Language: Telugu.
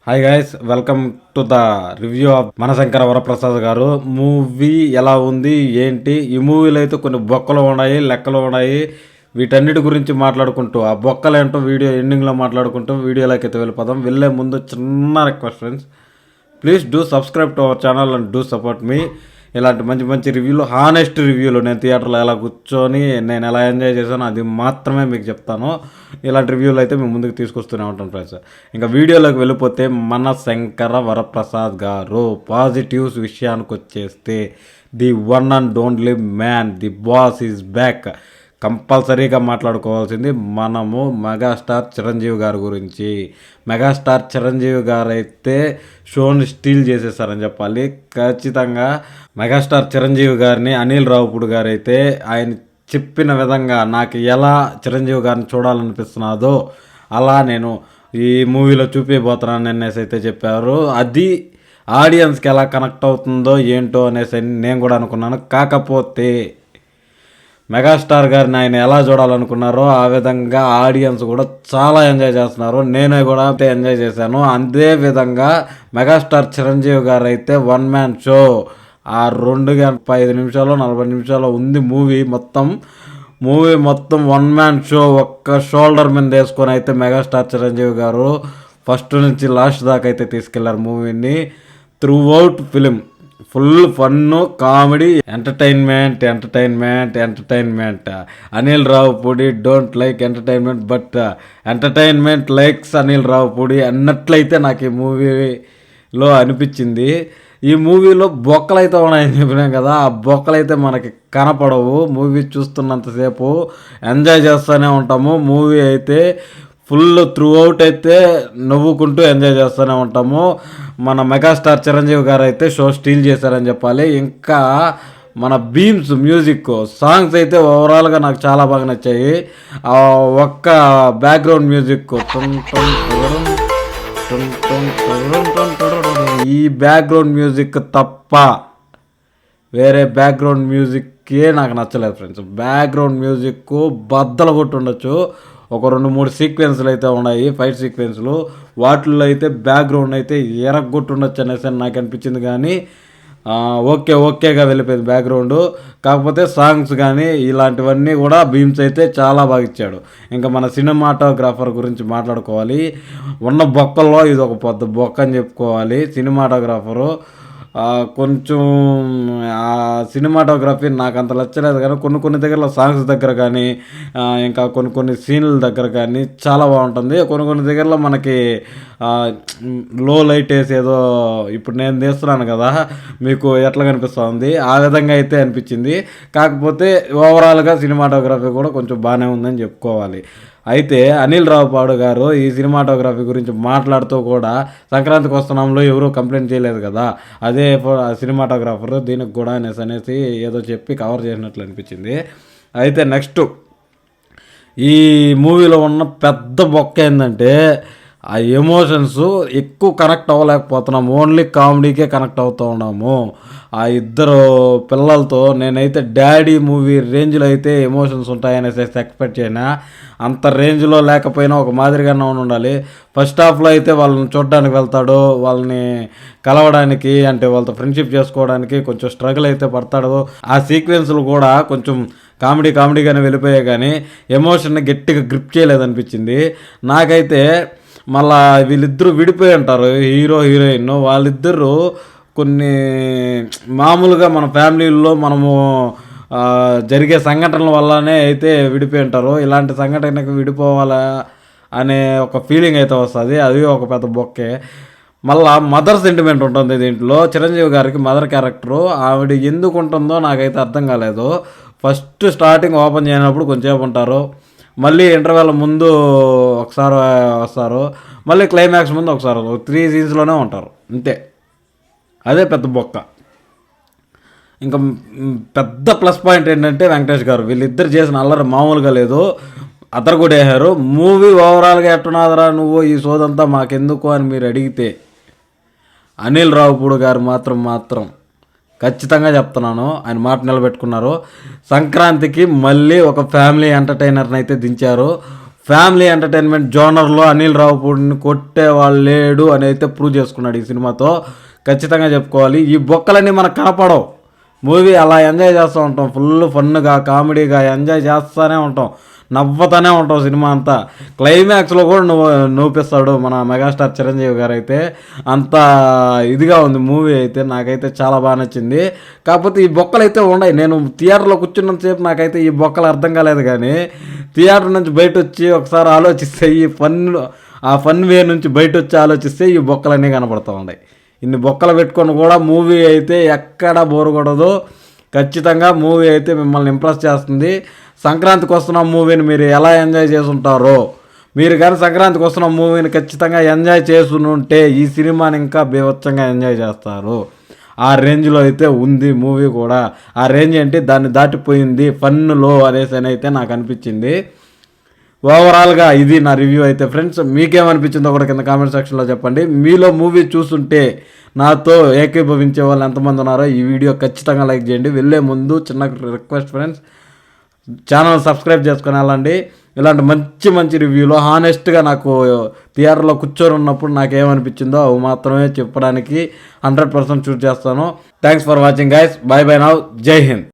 Hi guys, welcome to the review of Manashankara Varaprasad Garu movie. ఎలా ఉంది ఏంటి? ఈ మూవీలో అయితే కొన్ని బొక్కలు ఉన్నాయి, లెక్కలు ఉన్నాయి. వీటన్నిటి గురించి మాట్లాడుకుంటూ ఆ బొక్కలు ఏంటో వీడియో ఎండింగ్లో మాట్లాడుకుంటూ వీడియోలోకి అయితే వెళ్ళిపోదాం. వెళ్ళే ముందు చిన్న request friends, please do subscribe to our channel and do support me. ఇలాంటి మంచి మంచి రివ్యూలు, హానెస్ట్ రివ్యూలు, నేను థియేటర్లో ఎలా కూర్చొని నేను ఎలా ఎంజాయ్ చేశానో అది మాత్రమే మీకు చెప్తాను. ఇలాంటి రివ్యూలు అయితే మేము ముందుకు తీసుకొస్తూనే ఉంటాం ఫ్రెండ్స్. ఇంకా వీడియోలోకి వెళ్ళిపోతే, మనశంకర వరప్రసాద్ గారు పాజిటివ్స్ విషయానికి వచ్చేస్తే, the one and only man, the boss is back. కంపల్సరీగా మాట్లాడుకోవాల్సింది మనము మెగాస్టార్ చిరంజీవి గారి గురించి. మెగాస్టార్ చిరంజీవి గారు అయితే షోని స్టీల్ చేసేసారని చెప్పాలి. ఖచ్చితంగా మెగాస్టార్ చిరంజీవి గారిని అనిల్ రావుపూడి గారు అయితే ఆయన చెప్పిన విధంగా నాకు ఎలా చిరంజీవి గారిని చూడాలనిపిస్తున్నదో అలా నేను ఈ మూవీలో చూపిపోతున్నాను అనేసి అయితే చెప్పారు. అది ఆడియన్స్కి ఎలా కనెక్ట్ అవుతుందో ఏంటో అనేసి నేను కూడా అనుకున్నాను. కాకపోతే మెగాస్టార్ గారిని ఆయన ఎలా చూడాలనుకున్నారో ఆ విధంగా ఆడియన్స్ కూడా చాలా ఎంజాయ్ చేస్తున్నారు. నేను కూడా ఎంజాయ్ చేశాను. అదే విధంగా మెగాస్టార్ చిరంజీవి గారు అయితే వన్ మ్యాన్ షో, ఆ 2 గంటల 5 నిమిషాలు 40 నిమిషాలు ఉంది మూవీ మొత్తం వన్ మ్యాన్ షో. ఒక్క షోల్డర్ మీద వేసుకొని అయితే మెగాస్టార్ చిరంజీవి గారు ఫస్ట్ నుంచి లాస్ట్ దాకా అయితే తీసుకెళ్లారు మూవీని. Through out film full fun, comedy, entertainment. Anil Ravipudi don't like entertainment, but entertainment likes Anil Ravipudi అన్నట్లయితే నాకు ఈ మూవీలో అనిపించింది. ఈ మూవీలో బొక్కలు అయితే ఉన్నాయని చెప్పినాం కదా, ఆ బొక్కలు అయితే మనకి కనపడవు. మూవీ చూస్తున్నంతసేపు ఎంజాయ్ చేస్తూనే ఉంటాము. మూవీ అయితే ఫుల్ త్రూ అవుట్ అయితే నవ్వుకుంటూ ఎంజాయ్ చేస్తూనే ఉంటాము. మన మెగాస్టార్ చిరంజీవి గారు అయితే షో స్టీల్ చేశారని చెప్పాలి. ఇంకా మన బీమ్స్ మ్యూజిక్ సాంగ్స్ అయితే ఓవరాల్గా నాకు చాలా బాగా నచ్చాయి. ఒక్క బ్యాక్గ్రౌండ్ మ్యూజిక్, ఈ బ్యాక్గ్రౌండ్ మ్యూజిక్ తప్ప వేరే బ్యాక్గ్రౌండ్ మ్యూజిక్కే నాకు నచ్చలేదు ఫ్రెండ్స్. బ్యాక్గ్రౌండ్ మ్యూజిక్ బద్దలు కొట్టి ఉండొచ్చు. ఒక 2-3 సీక్వెన్స్లు అయితే ఉన్నాయి, ఫైట్ సీక్వెన్స్లు. వాటిల్లో అయితే బ్యాక్గ్రౌండ్ అయితే ఎరగొట్టుండొచ్చు అనేసి నాకు అనిపించింది. కానీ ఓకేగా వెళ్ళిపోయింది బ్యాక్గ్రౌండ్. కాకపోతే సాంగ్స్ కానీ ఇలాంటివన్నీ కూడా బీమ్స్ అయితే చాలా బాగా ఇచ్చాడు. ఇంకా మన సినిమాటోగ్రాఫర్ గురించి మాట్లాడుకోవాలి. ఉన్న బొక్కల్లో ఇది ఒక పెద్ద బొక్క అని చెప్పుకోవాలి. సినిమాటోగ్రాఫరు కొంచెం ఆ సినిమాటోగ్రఫీ నాకు అంత నచ్చలేదు. కానీ కొన్ని దగ్గరలో సాంగ్స్ దగ్గర కానీ ఇంకా కొన్ని సీన్ల దగ్గర కానీ చాలా బాగుంటుంది. కొన్ని దగ్గరలో మనకి లో లైట్ వేసి ఏదో ఇప్పుడు నేను తీస్తున్నాను కదా, మీకు ఎట్లా కనిపిస్తుంది ఆ విధంగా అయితే అనిపించింది. కాకపోతే ఓవరాల్గా సినిమాటోగ్రఫీ కూడా కొంచెం బాగానే ఉందని చెప్పుకోవాలి. అయితే అనిల్ రావుపూడి గారు ఈ సినిమాటోగ్రఫీ గురించి మాట్లాడుతూ కూడా సంక్రాంతికి వస్తున్నాంలో ఎవరూ కంప్లైంట్ చేయలేదు కదా, అదే సినిమాటోగ్రాఫర్ దీనికి కూడా అనేసి ఏదో చెప్పి కవర్ చేసినట్లు అనిపించింది. అయితే నెక్స్ట్ ఈ మూవీలో ఉన్న పెద్ద బొక్క ఏంటంటే, ఆ ఎమోషన్స్ ఎక్కువ కనెక్ట్ అవ్వలేకపోతున్నాము. ఓన్లీ కామెడీకే కనెక్ట్ అవుతూ ఉన్నాము. ఆ ఇద్దరు పిల్లలతో నేనైతే డాడీ మూవీ రేంజ్లో అయితే ఎమోషన్స్ ఉంటాయనేసి ఎక్స్పెక్ట్ చేయనా. అంత రేంజ్లో లేకపోయినా ఒక మాదిరిగానే ఉండాలి. ఫస్ట్ హాఫ్లో అయితే వాళ్ళని చూడడానికి వెళ్తాడు, వాళ్ళని కలవడానికి అంటే వాళ్ళతో ఫ్రెండ్షిప్ చేసుకోవడానికి కొంచెం స్ట్రగుల్ అయితే పడతాడు. ఆ సీక్వెన్స్లు కూడా కొంచెం కామెడీగానే వెళ్ళిపోయాయి, కానీ ఎమోషన్ని గట్టిగా గ్రిప్ చేయలేదనిపించింది నాకైతే. మళ్ళా వీళ్ళిద్దరూ విడిపోయి ఉంటారు, హీరో హీరోయిన్. వాళ్ళిద్దరూ కొన్ని మామూలుగా మన ఫ్యామిలీల్లో మనము జరిగే సంఘటనల వల్లనే అయితే విడిపోయి ఉంటారు. ఇలాంటి సంఘటనకు విడిపోవాలా అనే ఒక ఫీలింగ్ అయితే వస్తుంది. అది ఒక పెద్ద బొక్కే. మళ్ళా మదర్ సెంటిమెంట్ ఉంటుంది దీంట్లో. చిరంజీవి గారికి మదర్ క్యారెక్టరు ఆవిడ ఎందుకు ఉంటుందో నాకైతే అర్థం కాలేదు. ఫస్ట్ స్టార్టింగ్ ఓపెన్ చేయనప్పుడు కొంచెంసేపు ఉంటారు, మళ్ళీ ఇంటర్వెల్ ముందు ఒకసారి వస్తారు, మళ్ళీ క్లైమాక్స్ ముందు ఒకసారి 3 సీన్స్లోనే ఉంటారు అంతే. అదే పెద్ద బొక్క. ఇంకా పెద్ద ప్లస్ పాయింట్ ఏంటంటే వెంకటేష్ గారు, వీళ్ళిద్దరు చేసిన అల్లరి మామూలుగా లేదు, అతను కూడా వేశారు. మూవీ ఓవరాల్గా ఎట్టున్నాదరా నువ్వు ఈ సోదంతా మాకెందుకు అని మీరు అడిగితే, అనిల్ రావుపూడి గారు మాత్రం ఖచ్చితంగా చెప్తున్నాను, ఆయన మాట నిలబెట్టుకున్నారు. సంక్రాంతికి మళ్ళీ ఒక ఫ్యామిలీ ఎంటర్టైనర్ని అయితే దించారు. ఫ్యామిలీ ఎంటర్టైన్మెంట్ జోనర్లో అనిల్ రావుపూడిని కొట్టేవాళ్ళు లేడు అని అయితే ప్రూవ్ చేసుకున్నాడు ఈ సినిమాతో. ఖచ్చితంగా చెప్పుకోవాలి. ఈ బొక్కలన్నీ మనకు కనపడవు. మూవీ అలా ఎంజాయ్ చేస్తూ ఉంటాం, ఫుల్ ఫన్గా కామెడీగా ఎంజాయ్ చేస్తూనే ఉంటాం, నవ్వుతూనే ఉంటాం సినిమా అంతా. క్లైమాక్స్లో కూడా నవ్విస్తాడు మన మెగాస్టార్ చిరంజీవి గారు అయితే. అంత ఇదిగా ఉంది మూవీ అయితే. నాకైతే చాలా బాగా నచ్చింది. కాకపోతే ఈ బొక్కలు అయితే ఉన్నాయి. నేను థియేటర్లో కూర్చున్నంతసేపు నాకైతే ఈ బొక్కలు అర్థం కాలేదు, కానీ థియేటర్ నుంచి బయట వచ్చి ఒకసారి ఆలోచిస్తే ఆ ఫన్ వే నుంచి బయట వచ్చి ఆలోచిస్తే ఈ బొక్కలన్నీ కనపడుతూ ఉన్నాయి. ఇన్ని బొక్కలు పెట్టుకొని కూడా మూవీ అయితే ఎక్కడా బోరు కొడదు. ఖచ్చితంగా మూవీ అయితే మిమ్మల్ని ఇంప్రెస్ చేస్తుంది. సంక్రాంతికి వస్తున్న మూవీని మీరు ఎలా ఎంజాయ్ చేసుంటారో, మీరు కానీ సంక్రాంతికి వస్తున్న మూవీని ఖచ్చితంగా ఎంజాయ్ చేస్తుంటే ఈ సినిమాని ఇంకా బీభత్సంగా ఎంజాయ్ చేస్తారు. ఆ రేంజ్లో అయితే ఉంది మూవీ కూడా. ఆ రేంజ్ ఏంటి, దాన్ని దాటిపోయింది ఫన్లో అనేసి అయితే నాకు అనిపించింది. ఓవరాల్గా ఇది నా రివ్యూ అయితే ఫ్రెండ్స్. మీకేమనిపించిందో కూడా కింద కామెంట్ సెక్షన్లో చెప్పండి. మీలో మూవీ చూస్తుంటే నాతో ఏకీభవించే వాళ్ళు ఎంతమంది ఉన్నారో ఈ వీడియో ఖచ్చితంగా లైక్ చేయండి. వెళ్ళే ముందు చిన్న రిక్వెస్ట్ ఫ్రెండ్స్, ఛానల్ సబ్స్క్రైబ్ చేసుకుని వెళ్ళండి. ఇలాంటి మంచి మంచి రివ్యూలో హానెస్ట్గా నాకు థియేటర్లో కూర్చొని ఉన్నప్పుడు నాకేమనిపించిందో అవి మాత్రమే చెప్పడానికి 100% చూస్ చేస్తాను. Thanks for watching guys. By by now. జై హింద్.